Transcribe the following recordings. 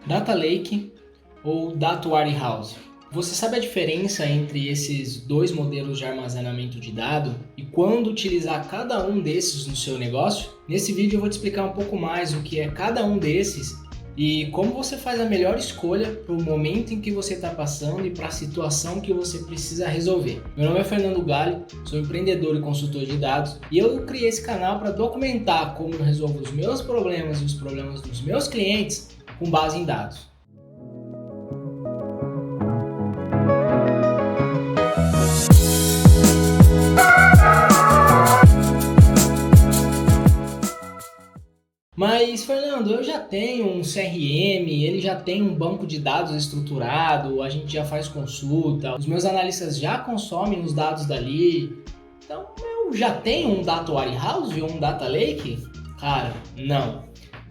Data Lake ou Data Warehouse. Você sabe a diferença entre esses dois modelos de armazenamento de dados e quando utilizar cada um desses no seu negócio? Nesse vídeo eu vou te explicar um pouco mais o que é cada um desses e como você faz a melhor escolha para o momento em que você está passando e para a situação que você precisa resolver. Meu nome é Fernando Galli, sou empreendedor e consultor de dados e eu criei esse canal para documentar como eu resolvo os meus problemas e os problemas dos meus clientes com base em dados. Mas, Fernando, eu já tenho um CRM, ele já tem um banco de dados estruturado, a gente já faz consulta, os meus analistas já consomem os dados dali. Então, eu já tenho um Data Warehouse ou um Data Lake? Cara, não.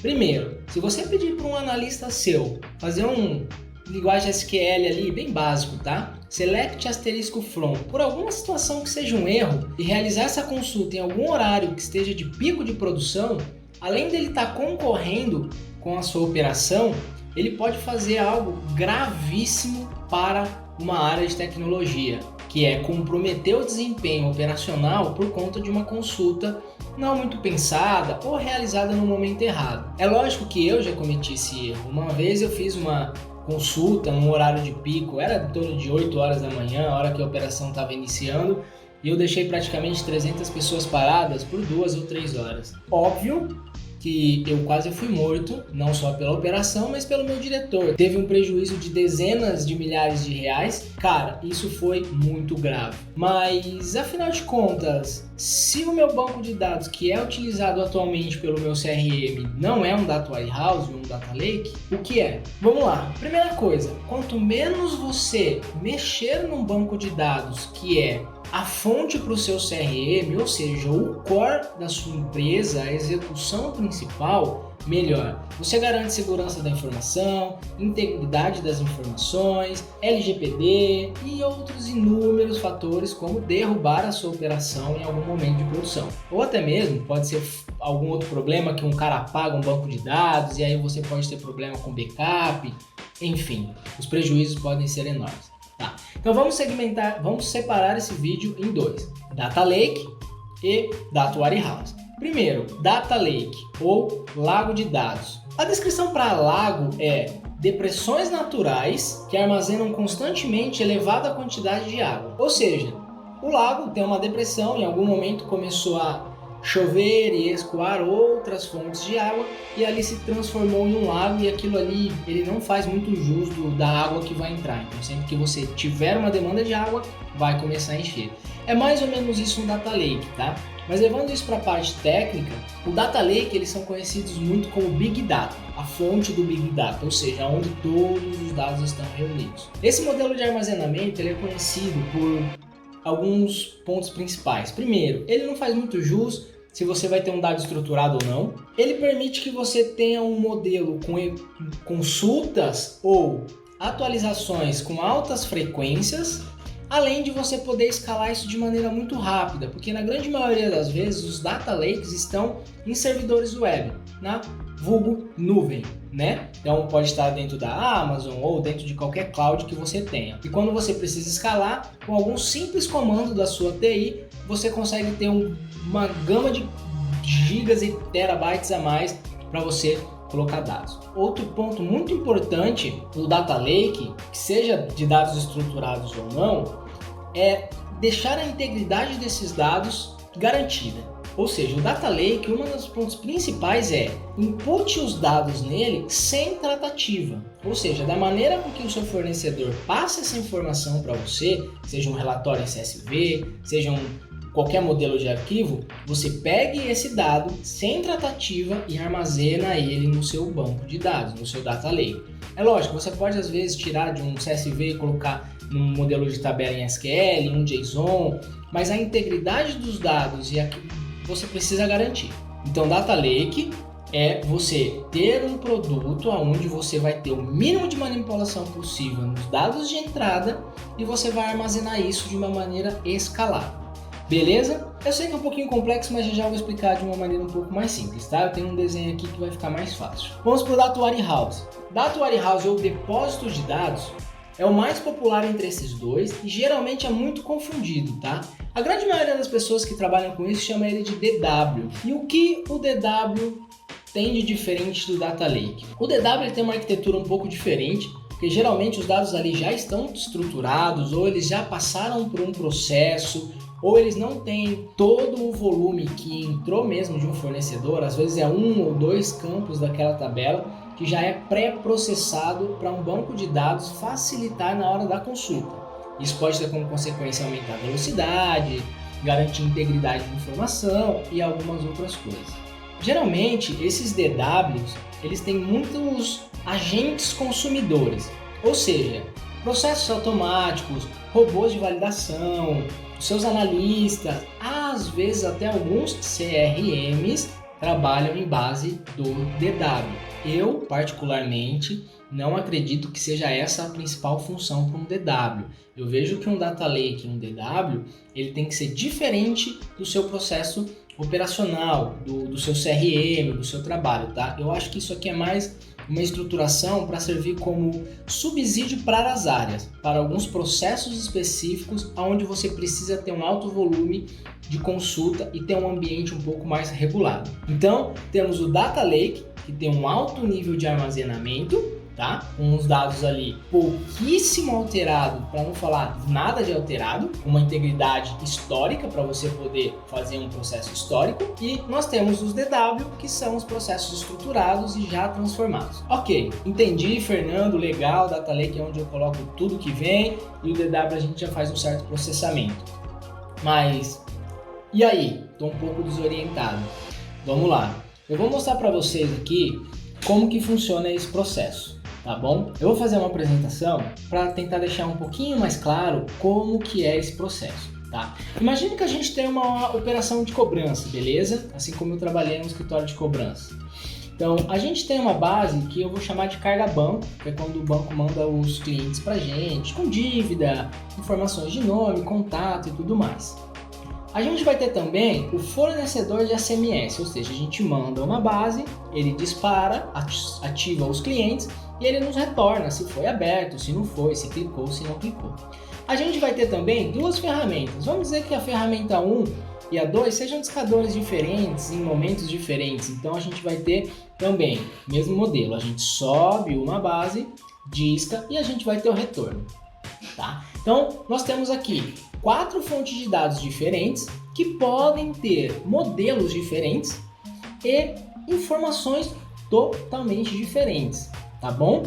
Primeiro, se você pedir para um analista seu fazer um linguagem SQL ali, bem básico, tá? Select asterisco from, por alguma situação que seja um erro, e realizar essa consulta em algum horário que esteja de pico de produção, além dele estar concorrendo com a sua operação, ele pode fazer algo gravíssimo para uma área de tecnologia, que é comprometer o desempenho operacional por conta de uma consulta não muito pensada ou realizada no momento errado. É lógico que eu já cometi esse erro. Uma vez eu fiz uma consulta num horário de pico, era em torno de 8 horas da manhã, a hora que a operação estava iniciando, e eu deixei praticamente 300 pessoas paradas por 2 ou 3 horas. Óbvio que eu quase fui morto, não só pela operação, mas pelo meu diretor. Teve um prejuízo de dezenas de milhares de reais. Cara, isso foi muito grave. Mas, afinal de contas, se o meu banco de dados, que é utilizado atualmente pelo meu CRM, não é um Data Warehouse ou um Data Lake, o que é? Vamos lá. Primeira coisa, quanto menos você mexer num banco de dados que é a fonte para o seu CRM, ou seja, o core da sua empresa, a execução principal, melhor. Você garante segurança da informação, integridade das informações, LGPD e outros inúmeros fatores como derrubar a sua operação em algum momento de produção. Ou até mesmo pode ser algum outro problema que um cara apaga um banco de dados e aí você pode ter problema com backup, enfim, os prejuízos podem ser enormes. Tá. Então vamos separar esse vídeo em dois, Data Lake e Data Warehouse. Primeiro, Data Lake ou lago de dados. A descrição para lago é depressões naturais que armazenam constantemente elevada quantidade de água. Ou seja, o lago tem uma depressão, em algum momento começou a chover e escoar outras fontes de água e ali se transformou em um lago e aquilo ali ele não faz muito jus da água que vai entrar. Então sempre que você tiver uma demanda de água, vai começar a encher. É mais ou menos isso um Data Lake, tá? Mas levando isso para a parte técnica, o Data Lake eles são conhecidos muito como Big Data, a fonte do Big Data, ou seja, onde todos os dados estão reunidos. Esse modelo de armazenamento ele é conhecido por alguns pontos principais. Primeiro, ele não faz muito jus se você vai ter um dado estruturado ou não. Ele permite que você tenha um modelo com consultas ou atualizações com altas frequências, além de você poder escalar isso de maneira muito rápida, porque na grande maioria das vezes os data lakes estão em servidores web, na vulgo nuvem, né? Então pode estar dentro da Amazon ou dentro de qualquer cloud que você tenha. E quando você precisa escalar, com algum simples comando da sua TI, você consegue ter uma gama de gigas e terabytes a mais para você colocar dados. Outro ponto muito importante do Data Lake, que seja de dados estruturados ou não, é deixar a integridade desses dados garantida. Ou seja, o Data Lake, um dos pontos principais é input os dados nele sem tratativa. Ou seja, da maneira com que o seu fornecedor passa essa informação para você, seja um relatório em CSV, seja qualquer modelo de arquivo, você pegue esse dado sem tratativa e armazena ele no seu banco de dados, no seu Data Lake. É lógico, você pode às vezes tirar de um CSV e colocar num modelo de tabela em SQL, um JSON, mas a integridade dos dados você precisa garantir. Então, Data Lake é você ter um produto onde você vai ter o mínimo de manipulação possível nos dados de entrada e você vai armazenar isso de uma maneira escalável. Beleza? Eu sei que é um pouquinho complexo, mas já vou explicar de uma maneira um pouco mais simples, tá? Eu tenho um desenho aqui que vai ficar mais fácil. Vamos para o Data Warehouse. Data Warehouse ou depósito de dados é o mais popular entre esses dois e geralmente é muito confundido, tá? A grande maioria das pessoas que trabalham com isso chama ele de DW. E o que o DW tem de diferente do Data Lake? O DW tem uma arquitetura um pouco diferente, porque geralmente os dados ali já estão estruturados ou eles já passaram por um processo, ou eles não têm todo o volume que entrou mesmo de um fornecedor, às vezes é 1 ou 2 campos daquela tabela que já é pré-processado para um banco de dados facilitar na hora da consulta. Isso pode ter como consequência aumentar a velocidade, garantir integridade de informação e algumas outras coisas. Geralmente, esses DWs, eles têm muitos agentes consumidores, ou seja, processos automáticos, robôs de validação, seus analistas, às vezes até alguns CRMs trabalham em base do DW. Eu, particularmente, não acredito que seja essa a principal função para um DW. Eu vejo que um Data Lake, um DW, ele tem que ser diferente do seu processo operacional, do seu CRM, do seu trabalho, tá? Eu acho que isso aqui é mais uma estruturação para servir como subsídio para as áreas, para alguns processos específicos onde você precisa ter um alto volume de consulta e ter um ambiente um pouco mais regulado. Então, temos o Data Lake, que tem um alto nível de armazenamento, tá? Com os dados ali pouquíssimo alterado, para não falar nada de alterado, uma integridade histórica para você poder fazer um processo histórico, e nós temos os DW, que são os processos estruturados e já transformados. Ok, entendi, Fernando, legal, Data Lake é onde eu coloco tudo que vem e o DW a gente já faz um certo processamento. Mas e aí? Estou um pouco desorientado. Vamos lá. Eu vou mostrar para vocês aqui como que funciona esse processo, tá bom? Eu vou fazer uma apresentação para tentar deixar um pouquinho mais claro como que é esse processo, tá? Imagine que a gente tem uma operação de cobrança, beleza? Assim como eu trabalhei no escritório de cobrança. Então, a gente tem uma base que eu vou chamar de carga banco, que é quando o banco manda os clientes pra gente, com dívida, informações de nome, contato e tudo mais. A gente vai ter também o fornecedor de SMS, ou seja, a gente manda uma base, ele dispara, ativa os clientes e ele nos retorna se foi aberto, se não foi, se clicou, se não clicou. A gente vai ter também duas ferramentas. Vamos dizer que a ferramenta 1 e a 2 sejam discadores diferentes, em momentos diferentes. Então a gente vai ter também o mesmo modelo. A gente sobe uma base, disca e a gente vai ter o retorno. Tá? Então nós temos aqui 4 fontes de dados diferentes que podem ter modelos diferentes e informações totalmente diferentes, tá bom?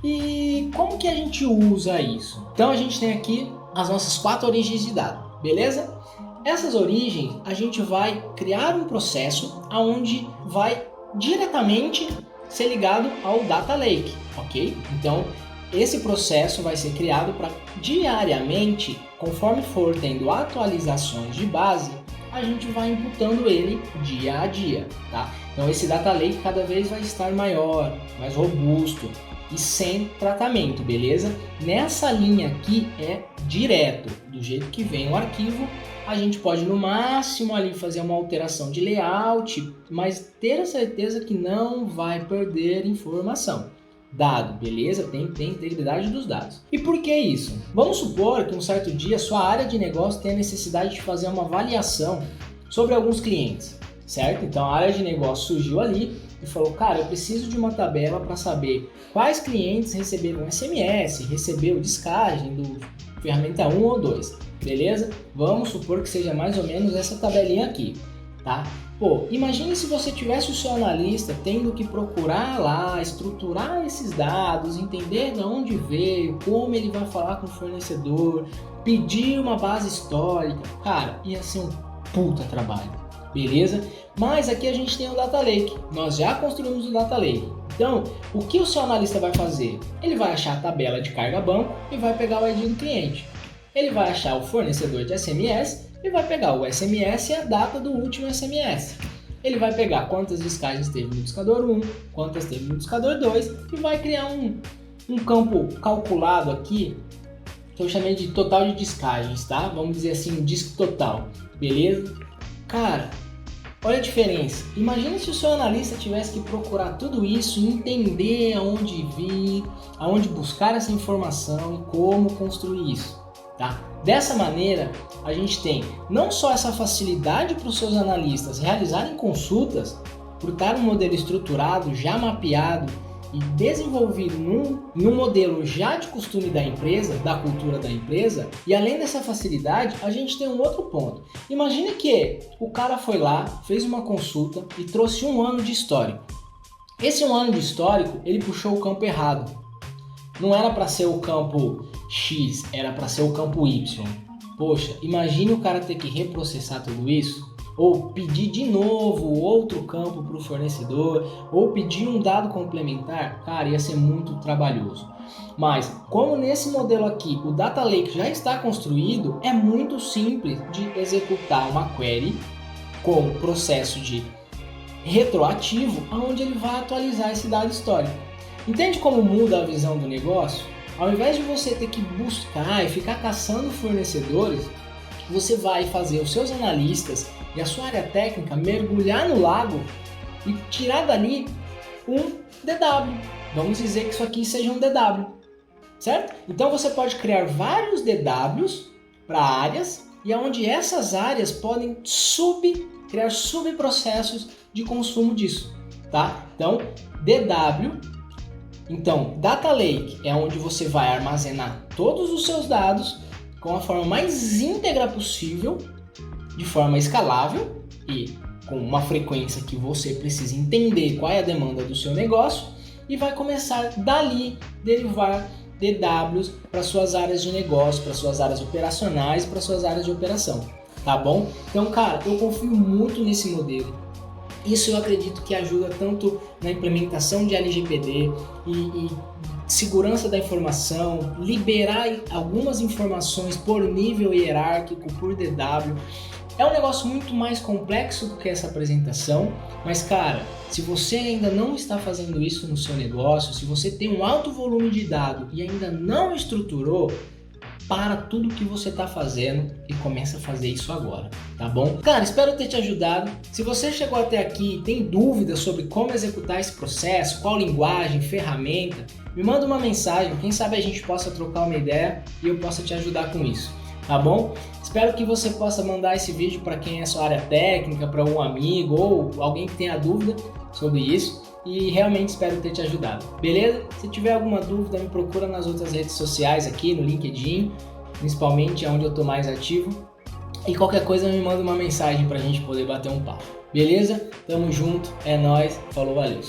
E como que a gente usa isso? Então a gente tem aqui as nossas 4 origens de dado, beleza? Essas origens a gente vai criar um processo onde vai diretamente ser ligado ao Data Lake, ok? Então esse processo vai ser criado para diariamente, conforme for tendo atualizações de base, a gente vai imputando ele dia a dia, tá? Então esse Data Lake cada vez vai estar maior, mais robusto e sem tratamento, beleza? Nessa linha aqui é direto, do jeito que vem o arquivo, a gente pode no máximo ali fazer uma alteração de layout, mas ter a certeza que não vai perder informação. Dado, beleza? Tem integridade dos dados. E por que isso? Vamos supor que um certo dia sua área de negócio tenha necessidade de fazer uma avaliação sobre alguns clientes, certo? Então a área de negócio surgiu ali e falou, cara, eu preciso de uma tabela para saber quais clientes receberam SMS, recebeu descagem do ferramenta 1 ou 2, beleza? Vamos supor que seja mais ou menos essa tabelinha aqui, tá? Pô, imagine se você tivesse o seu analista tendo que procurar lá, estruturar esses dados, entender de onde veio, como ele vai falar com o fornecedor, pedir uma base histórica. Cara, ia ser um puta trabalho, beleza? Mas aqui a gente tem o Data Lake, nós já construímos o Data Lake. Então, o que o seu analista vai fazer? Ele vai achar a tabela de carga banco e vai pegar o ID do cliente. Ele vai achar o fornecedor de SMS e vai pegar o SMS e a data do último SMS. Ele vai pegar quantas descargas teve no discador 1, quantas teve no discador 2 e vai criar um campo calculado aqui que eu chamei de total de descargas, tá? Vamos dizer assim, um disco total. beleza? Cara, olha a diferença. Imagina se o seu analista tivesse que procurar tudo isso e entender aonde vir, aonde buscar essa informação e como construir isso, tá? Dessa maneira, a gente tem não só essa facilidade para os seus analistas realizarem consultas, por estar um modelo estruturado, já mapeado e desenvolvido num modelo já de costume da empresa, da cultura da empresa, e além dessa facilidade, a gente tem um outro ponto. Imagine que o cara foi lá, fez uma consulta e trouxe 1 ano de histórico. Esse 1 ano de histórico, ele puxou o campo errado. Não era para ser o campo X, era para ser o campo Y. Poxa, imagine o cara ter que reprocessar tudo isso, ou pedir de novo outro campo para o fornecedor, ou pedir um dado complementar, cara, ia ser muito trabalhoso. Mas, como nesse modelo aqui o Data Lake já está construído, é muito simples de executar uma query com processo de retroativo, onde ele vai atualizar esse dado histórico. Entende como muda a visão do negócio? Ao invés de você ter que buscar e ficar caçando fornecedores, você vai fazer os seus analistas e a sua área técnica mergulhar no lago e tirar dali um DW. Vamos dizer que isso aqui seja um DW, certo? Então você pode criar vários DWs para áreas e onde essas áreas podem criar subprocessos de consumo disso, tá? Então, DW. Então, Data Lake é onde você vai armazenar todos os seus dados com a forma mais íntegra possível, de forma escalável e com uma frequência que você precisa entender qual é a demanda do seu negócio e vai começar dali derivar DWs para suas áreas de negócio, para suas áreas operacionais, para suas áreas de operação, tá bom? Então, cara, eu confio muito nesse modelo. Isso eu acredito que ajuda tanto na implementação de LGPD e segurança da informação, liberar algumas informações por nível hierárquico, por DW. É um negócio muito mais complexo do que essa apresentação, mas cara, se você ainda não está fazendo isso no seu negócio, se você tem um alto volume de dados e ainda não estruturou, para tudo que você está fazendo e começa a fazer isso agora, tá bom? Cara, espero ter te ajudado. Se você chegou até aqui e tem dúvidas sobre como executar esse processo, qual linguagem, ferramenta, me manda uma mensagem, quem sabe a gente possa trocar uma ideia e eu possa te ajudar com isso, tá bom? Espero que você possa mandar esse vídeo para quem é sua área técnica, para um amigo ou alguém que tenha dúvida sobre isso. E realmente espero ter te ajudado, beleza? Se tiver alguma dúvida, me procura nas outras redes sociais aqui, no LinkedIn, principalmente onde eu estou mais ativo. E qualquer coisa me manda uma mensagem pra gente poder bater um papo, beleza? Tamo junto, é nóis, falou, valeu!